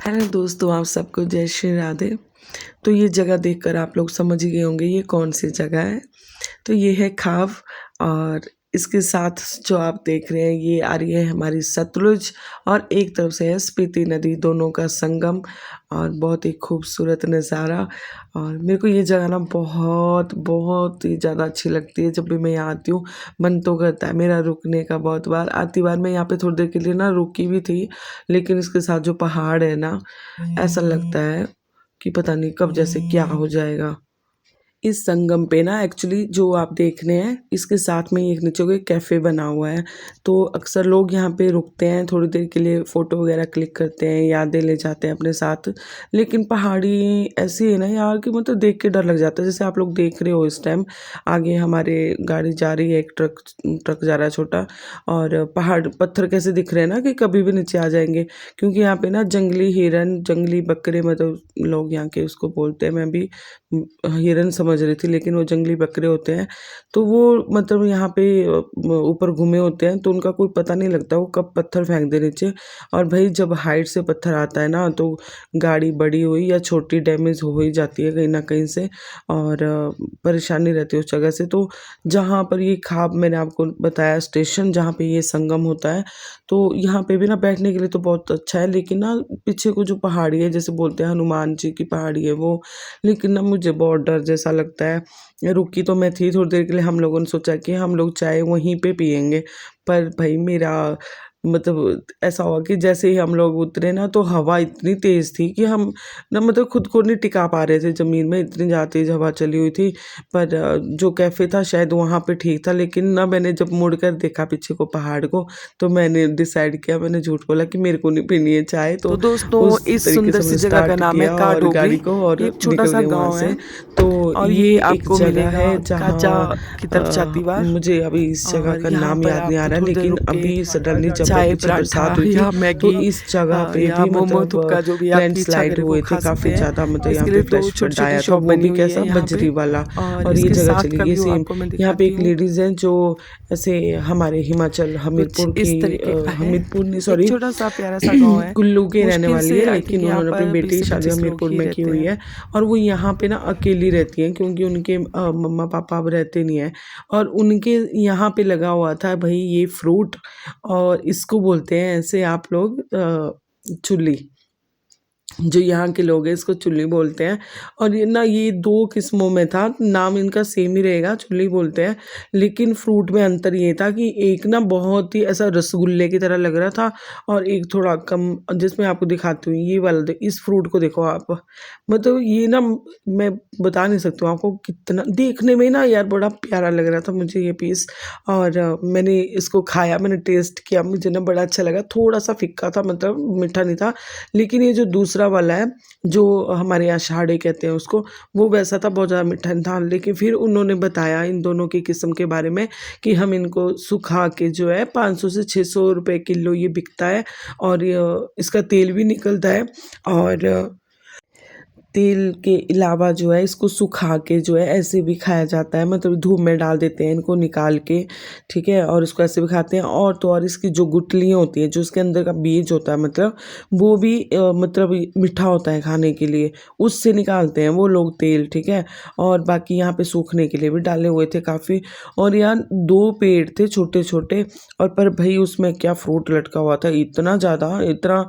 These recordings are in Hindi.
हेलो दोस्तों, आप सबको जय श्री राधे। तो ये जगह देखकर आप लोग समझ ही गए होंगे ये कौन सी जगह है। तो ये है खाव और इसके साथ जो आप देख रहे हैं ये आ रही है हमारी सतलुज और एक तरफ से है स्पीति नदी, दोनों का संगम और बहुत ही खूबसूरत नज़ारा। और मेरे को ये जगह ना बहुत बहुत ही ज़्यादा अच्छी लगती है। जब भी मैं यहाँ आती हूँ मन तो करता है मेरा रुकने का। बहुत बार आती बार मैं यहाँ पे थोड़ी देर के लिए ना रुकी भी थी, लेकिन इसके साथ जो पहाड़ है ना, ऐसा लगता है कि पता नहीं कब जैसे क्या हो जाएगा। इस संगम पे ना एक्चुअली जो आप देख रहे हैं इसके साथ में ही एक नीचे को एक कैफ़े बना हुआ है। तो अक्सर लोग यहाँ पे रुकते हैं, थोड़ी देर के लिए फ़ोटो वगैरह क्लिक करते हैं, यादें ले जाते हैं अपने साथ। लेकिन पहाड़ी ऐसी है ना यार कि मतलब देख के डर लग जाता है। जैसे आप लोग देख रहे हो इस टाइम आगे हमारे गाड़ी जा रही है, एक ट्रक ट्रक जा रहा है छोटा, और पहाड़ पत्थर कैसे दिख रहे हैं ना कि कभी भी नीचे आ जाएंगे। क्योंकि यहाँ पे ना जंगली हिरन, जंगली बकरे, मतलब लोग यहाँ के उसको बोलते हैं, मैं भी हिरन समझ रही थी लेकिन वो जंगली बकरे होते हैं। तो वो मतलब यहाँ पे ऊपर घूमे होते हैं, तो उनका कोई पता नहीं लगता वो कब पत्थर फेंक दे नीचे। और भाई जब हाइट से पत्थर आता है ना तो गाड़ी बड़ी हुई या छोटी डैमेज हो ही जाती है कहीं ना कहीं से, और परेशानी रहती है उस जगह से। तो जहाँ पर ये खाब मैंने आपको बताया स्टेशन जहाँ पे ये संगम होता है, तो यहाँ पे भी ना बैठने के लिए तो बहुत अच्छा है, लेकिन ना पीछे को जो पहाड़ी है, जैसे बोलते हैं हनुमान जी की पहाड़ी है वो, लेकिन ना मुझे बहुत डर जैसा लगता है। रुकी तो मैं थी थोड़ी देर के लिए, हम लोगों ने सोचा कि हम लोग चाय वहीं पे पियेंगे, पर भाई मेरा मतलब ऐसा हुआ कि जैसे ही हम लोग उतरे ना तो हवा इतनी तेज़ थी कि हम ना मतलब खुद को नहीं टिका पा रहे थे ज़मीन में, इतनी ज़्यादा तेज़ हवा चली हुई थी। पर जो कैफ़े था शायद वहाँ पे ठीक था, लेकिन ना मैंने जब मुड़ कर देखा पीछे को पहाड़ को, तो मैंने डिसाइड किया, मैंने झूठ बोला कि मेरे को नहीं पीनी है चाय। तो तो दोस्तों उस इस तरीके सुंदर से सी हमने जगह का स्टार्ट नाम है किया और काडोगरी। गाड़ी को, और ये एक छोटा निकल सा गए वहाँ गांव से। है तो और ये ये एक आपको जगह मिलेगा है काचा जहाँ की तरफ जातीवार। मुझे अभी इस जगह और का यहाँ नाम पर याद नहीं आ आपको रहा है, थोड़ी देर लेकिन रुक के अभी सडनली जब चाय पीछे पराठा बरसात हुई थी या तो मैगी इस जगह पे या भी मोमो मतलब थुपका जो भी आपकी इच्छा लैंडस्लाइड करे वो हुए थे खा काफ़ी सकते हैं। ज़्यादा, मतलब यहाँ इसके पे लिए दो फ्लैश छोटी फ्लड छोटी आया था, शॉप वो बनी भी हुई है कैसा यहाँ पे। बजरी वाला। और और ये इसके जगह साथ चली का गई व्यू सेम। आपको मैं यहाँ पे दिखाती एक हूँ। लेडीज़ हैं जो ऐसे हमारे हिमाचल कुछ हमीरपुर की इस तरीके का है। हमीरपुर नहीं एक सॉरी छोटा सा प्यारा सा गांव है। कुल्लू के रहने मुश्किल वाली से है, आई थिंक लेकिन यहाँ उन्होंने अपनी पर बेटी 20 की से शादी 25 लोग हमीरपुर ही में की रहते हुई हैं। है। और वो यहाँ पे ना अकेली रहती हैं क्योंकि उनके मम्मा पापा अब रहते नहीं हैं। और उनके यहाँ पे लगा हुआ था भाई ये फ्रूट, और इसको बोलते हैं ऐसे आप लोग चुल्ली। जो यहाँ के लोग हैं इसको चुल्ली बोलते हैं। और ये ना ये दो किस्मों में था, नाम इनका सेम ही रहेगा, चुल्ली बोलते हैं, लेकिन फ्रूट में अंतर ये था कि एक ना बहुत ही ऐसा रसगुल्ले की तरह लग रहा था, और एक थोड़ा कम, जिसमें आपको दिखाती हूँ ये वाला इस फ्रूट को देखो आप। मतलब ये ना मैं बता नहीं सकती हूँ आपको कितना देखने में ना यार बड़ा प्यारा लग रहा था मुझे ये पीस। और मैंने इसको खाया, मैंने टेस्ट किया, मुझे ना बड़ा अच्छा लगा। थोड़ा सा फिक्का था, मतलब मीठा नहीं था। लेकिन ये जो दूसरा वाला है जो हमारे यहाँ शहाड़े कहते हैं उसको, वो वैसा था, बहुत ज़्यादा मीठा नहीं था। लेकिन फिर उन्होंने बताया इन दोनों की किस्म के बारे में कि हम इनको सुखा के जो है 500 से 600 रुपए किलो ये बिकता है। और इसका तेल भी निकलता है। और तेल के अलावा जो है इसको सुखा के जो है ऐसे भी खाया जाता है, मतलब धूप में डाल देते हैं इनको निकाल के, ठीक है, और इसको ऐसे भी खाते हैं। और तो और इसकी जो गुठलियाँ होती हैं, जो इसके अंदर का बीज होता है, मतलब वो भी मतलब मीठा होता है खाने के लिए, उससे निकालते हैं वो लोग तेल, ठीक है। और बाकी यहाँ पे सूखने के लिए भी डाले हुए थे काफ़ी। और यहाँ दो पेड़ थे छोटे छोटे, और पर भाई उसमें क्या फ्रूट लटका हुआ था, इतना ज़्यादा, इतना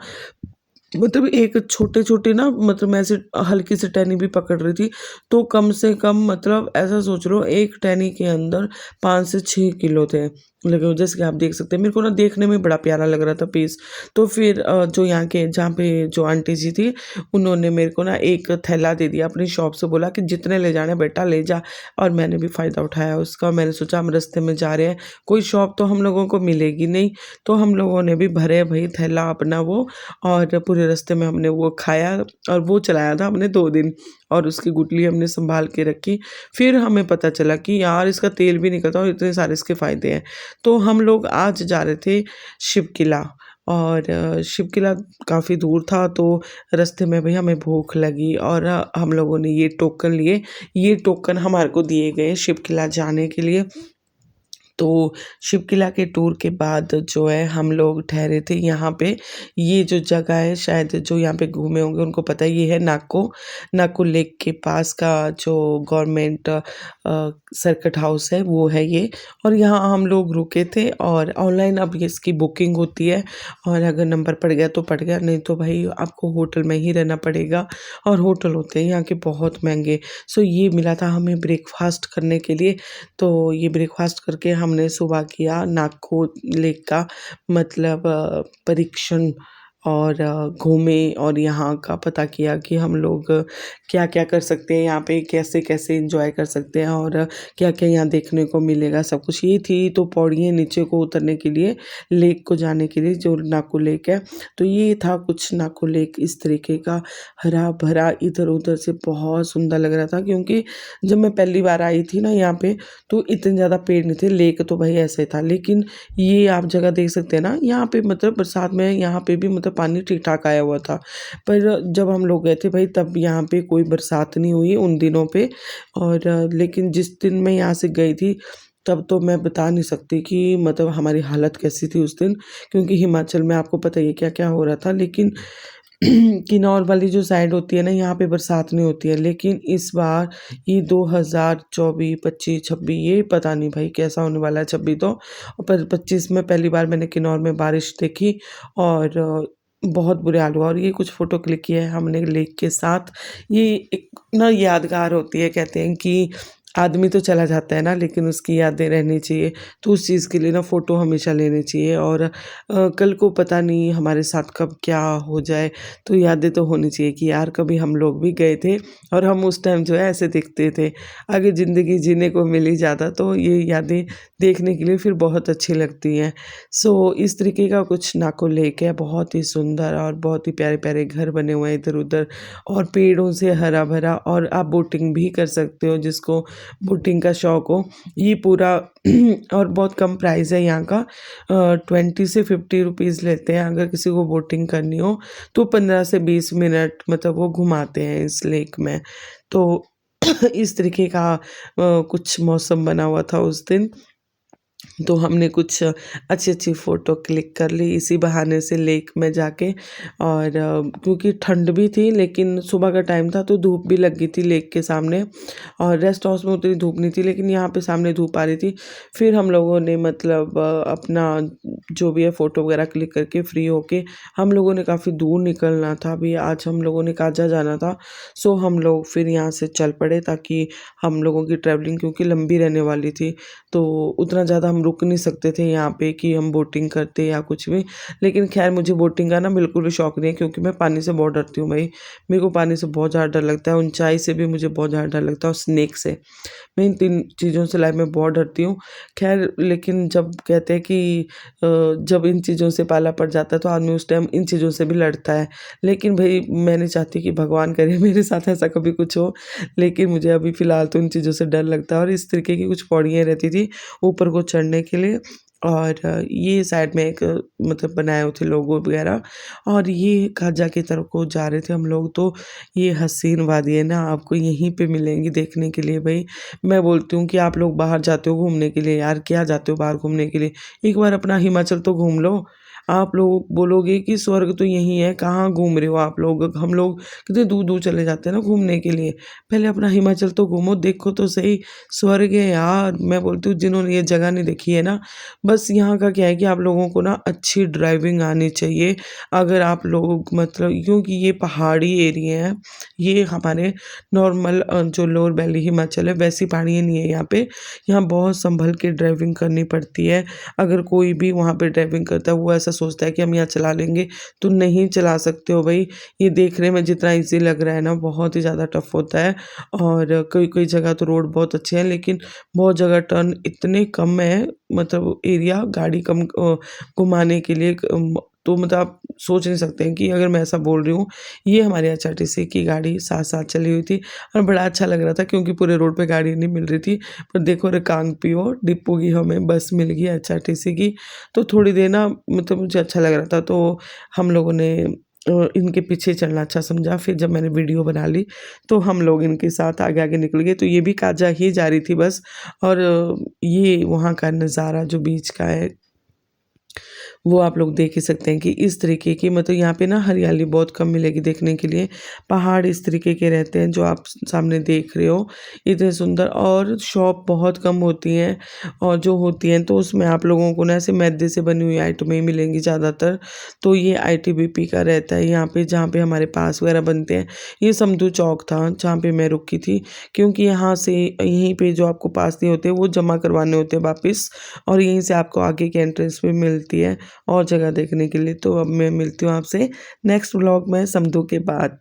मतलब एक छोटे-छोटे ना, मतलब मैं ऐसे हल्की सी टहनी भी पकड़ रही थी, तो कम से कम मतलब ऐसा सोच लो एक टहनी के अंदर 5 से 6 किलो थे लगे हुए, जैसे कि आप देख सकते हैं। मेरे को ना देखने में बड़ा प्यारा लग रहा था पीस। तो फिर जो यहाँ के जहाँ पे जो आंटी जी थी, उन्होंने मेरे को ना एक थैला दे दिया अपनी शॉप से, बोला कि जितने ले जाने बेटा ले जा। और मैंने भी फ़ायदा उठाया उसका। मैंने सोचा हम रास्ते में जा रहे हैं, कोई शॉप तो हम लोगों को मिलेगी नहीं, तो हम लोगों ने भी भरे भई थैला अपना वो, और पूरे रास्ते में हमने वो खाया। और वो चलाया था हमने 2 दिन, और उसकी गुठली हमने संभाल के रखी। फिर हमें पता चला कि यार इसका तेल भी निकलता है और इतने सारे इसके फ़ायदे हैं। तो हम लोग आज जा रहे थे शिव किला, और शिव किला काफ़ी दूर था, तो रास्ते में भी हमें भूख लगी और हम लोगों ने ये टोकन लिए। ये टोकन हमारे को दिए गए शिव किला जाने के लिए। तो शिव किला के टूर के बाद जो है हम लोग ठहरे थे यहाँ पे। ये जो जगह है शायद जो यहाँ पे घूमे होंगे उनको पता है, ये है नाको लेक के पास का जो गवर्नमेंट सर्किट हाउस है वो है ये। और यहाँ हम लोग रुके थे और ऑनलाइन अब ये इसकी बुकिंग होती है और अगर नंबर पड़ गया तो पड़ गया, नहीं तो भाई आपको होटल में ही रहना पड़ेगा और होटल होते हैं यहाँ के बहुत महंगे। सो ये मिला था हमें ब्रेकफास्ट करने के लिए, तो ये ब्रेकफास्ट करके हमने सुबह किया नागको लेक का मतलब परीक्षण और घूमे और यहाँ का पता किया कि हम लोग क्या-क्या कर सकते हैं यहाँ पे, कैसे-कैसे एंजॉय कर सकते हैं और क्या-क्या यहाँ देखने को मिलेगा, सब कुछ। ये थी तो पौड़ियाँ नीचे को उतरने के लिए, लेक को जाने के लिए जो नाको लेक है। तो ये था कुछ नाको लेक इस तरीके का हरा-भरा, इधर-उधर से बहुत सुंदर लग रहा था क्योंकि जब मैं पहली बार आई थी ना यहाँ पे तो इतने ज़्यादा पेड़ नहीं थे, लेक तो भाई ऐसे था। लेकिन ये आप जगह देख सकते हैं ना, यहाँ पे मतलब बरसात में यहाँ पे भी मतलब पानी ठीक-ठाक आया हुआ था। पर जब हम लोग गए थे भाई तब यहाँ पे कोई बरसात नहीं हुई उन दिनों पे और लेकिन जिस दिन मैं यहाँ से गई थी तब तो मैं बता नहीं सकती कि मतलब हमारी हालत कैसी थी उस दिन, क्योंकि हिमाचल में आपको पता ही है क्या-क्या हो रहा था। लेकिन किन्नौर वाली जो साइड होती है ना यहाँ पे बरसात नहीं होती है, लेकिन इस बार ये 2024, 25, 26 ये पता नहीं भाई कैसा होने वाला है 26 तो। पर 25 में पहली बार मैंने किन्नौर में बारिश देखी और बहुत बुरे हाल हुआ और ये कुछ फ़ोटो क्लिक किए हैं हमने लेक के साथ। ये एक ना यादगार होती है, कहते हैं कि आदमी तो चला जाता है ना लेकिन उसकी यादें रहनी चाहिए, तो उस चीज़ के लिए ना फ़ोटो हमेशा लेनी चाहिए और कल को पता नहीं हमारे साथ कब क्या हो जाए, तो यादें तो होनी चाहिए कि यार कभी हम लोग भी गए थे और हम उस टाइम जो है ऐसे दिखते थे। अगर ज़िंदगी जीने को मिली ज़्यादा तो ये यादें देखने के लिए फिर बहुत अच्छी लगती हैं। सो इस तरीके का कुछ नाको लेक है, बहुत ही सुंदर और बहुत ही प्यारे-प्यारे घर बने हुए हैं इधर-उधर और पेड़ों से हरा-भरा और आप बोटिंग भी कर सकते हो जिसको बोटिंग का शौक हो। ये पूरा और बहुत कम प्राइस है यहाँ का 20 से 50 रुपीज़ लेते हैं अगर किसी को बोटिंग करनी हो, तो 15 से 20 मिनट मतलब वो घुमाते हैं इस लेक में। तो इस तरीके का कुछ मौसम बना हुआ था उस दिन। तो हमने कुछ अच्छी-अच्छी फ़ोटो क्लिक कर ली इसी बहाने से लेक में जाके और क्योंकि ठंड भी थी लेकिन सुबह का टाइम था तो धूप भी लग गई थी लेक के सामने और रेस्ट हाउस में उतनी धूप नहीं थी लेकिन यहाँ पे सामने धूप आ रही थी। फिर हम लोगों ने मतलब अपना जो भी है फ़ोटो वगैरह क्लिक करके फ्री होके हम लोगों ने काफ़ी दूर निकलना था अभी आज हम लोगों ने काजा जाना था। सो हम लोग फिर यहाँ से चल पड़े ताकि हम लोगों की ट्रैवलिंग क्योंकि लंबी रहने वाली थी, तो उतना ज़्यादा हम रुक नहीं सकते थे यहाँ पे कि हम बोटिंग करते या कुछ भी। लेकिन ख़ैर मुझे बोटिंग का ना बिल्कुल भी शौक नहीं है क्योंकि मैं पानी से बहुत डरती हूँ भाई। मेरे को पानी से बहुत ज़्यादा डर लगता है, ऊँचाई से भी मुझे बहुत ज़्यादा डर लगता है और स्नेक से। मैं इन 3 चीज़ों से लाइफ़ में बहुत डरती हूँ। ख़ैर लेकिन जब कहते हैं कि जब इन चीज़ों से पाला पड़ जाता है तो आदमी उस टाइम इन चीज़ों से भी लड़ता है। लेकिन भई मैं नहीं चाहती कि भगवान करे मेरे साथ ऐसा कभी कुछ हो। लेकिन मुझे अभी फ़िलहाल तो इन चीज़ों से डर लगता है और इस तरीके की कुछ पौड़ियाँ रहती थी ऊपर को चढ़ने के लिए और ये साइड में एक मतलब बनाए हुए थे लोगो वगैरह और ये खाजा की तरफ को जा रहे थे हम लोग। तो ये हसीन वादियाँ ना आपको यहीं पे मिलेंगी देखने के लिए भई। मैं बोलती हूँ कि आप लोग बाहर जाते हो घूमने के लिए यार, क्या जाते हो बाहर घूमने के लिए? एक बार अपना हिमाचल तो घूम लो। आप लोग बोलोगे कि स्वर्ग तो यहीं है, कहाँ घूम रहे हो आप लोग? हम लोग कितने दूर-दूर चले जाते हैं ना घूमने के लिए। पहले अपना हिमाचल तो घूमो, देखो तो सही, स्वर्ग है यार। मैं बोलती हूँ जिन्होंने ये जगह नहीं देखी है ना, बस यहाँ का क्या है कि आप लोगों को ना अच्छी ड्राइविंग आनी चाहिए। अगर आप लोग मतलब क्योंकि ये पहाड़ी एरिया है, ये हमारे नॉर्मल जो लोअर वैली हिमाचल है वैसी पहाड़ियाँ नहीं है यहाँ पे। यहाँ बहुत सँभल के ड्राइविंग करनी पड़ती है। अगर कोई भी वहाँ पे ड्राइविंग करता है वो ऐसा सोचता है कि हम यहाँ चला लेंगे, तो नहीं चला सकते हो भई। ये देखने में जितना ईज़ी लग रहा है ना बहुत ही ज़्यादा टफ़ होता है और कोई-कोई जगह तो रोड बहुत अच्छे हैं लेकिन बहुत जगह टर्न इतने कम है मतलब एरिया गाड़ी कम घुमाने के लिए तो मतलब आप सोच नहीं सकते हैं कि अगर मैं ऐसा बोल रही हूँ, ये हमारी एचआरटीसी की गाड़ी साथ-साथ चली हुई थी और बड़ा अच्छा लग रहा था क्योंकि पूरे रोड पे गाड़ी नहीं मिल रही थी। पर देखो रिकांगपिओ डिपो की हमें बस मिल गई एचआरटीसी की, तो थोड़ी देर ना मतलब मुझे अच्छा लग रहा था तो हम लोगों ने इनके पीछे चलना अच्छा समझा। फिर जब मैंने वीडियो बना ली तो हम लोग इनके साथ आगे-आगे निकल गए। तो ये भी काजा ही जा रही थी बस और ये वहाँ का नज़ारा जो बीच का है वो आप लोग देख ही सकते हैं कि इस तरीके की मतलब यहाँ पे ना हरियाली बहुत कम मिलेगी देखने के लिए। पहाड़ इस तरीके के रहते हैं जो आप सामने देख रहे हो, इतने सुंदर और शॉप बहुत कम होती हैं और जो होती हैं तो उसमें आप लोगों को ना ऐसे मैदे से बनी हुई आइटमें ही मिलेंगी ज़्यादातर। तो ये आईटीबीपी का रहता है यहाँ पे जहाँ पे हमारे पास वगैरह बनते हैं। ये समदू चौक था जहाँ पे मैं रुकी थी क्योंकि यहाँ से यहीं पे जो आपको पास नहीं होते वो जमा करवाने होते हैं वापस और यहीं से आपको आगे के एंट्रेंस पे मिलती है और जगह देखने के लिए। तो अब मैं मिलती हूँ आपसे नेक्स्ट व्लॉग में समदू के बाद।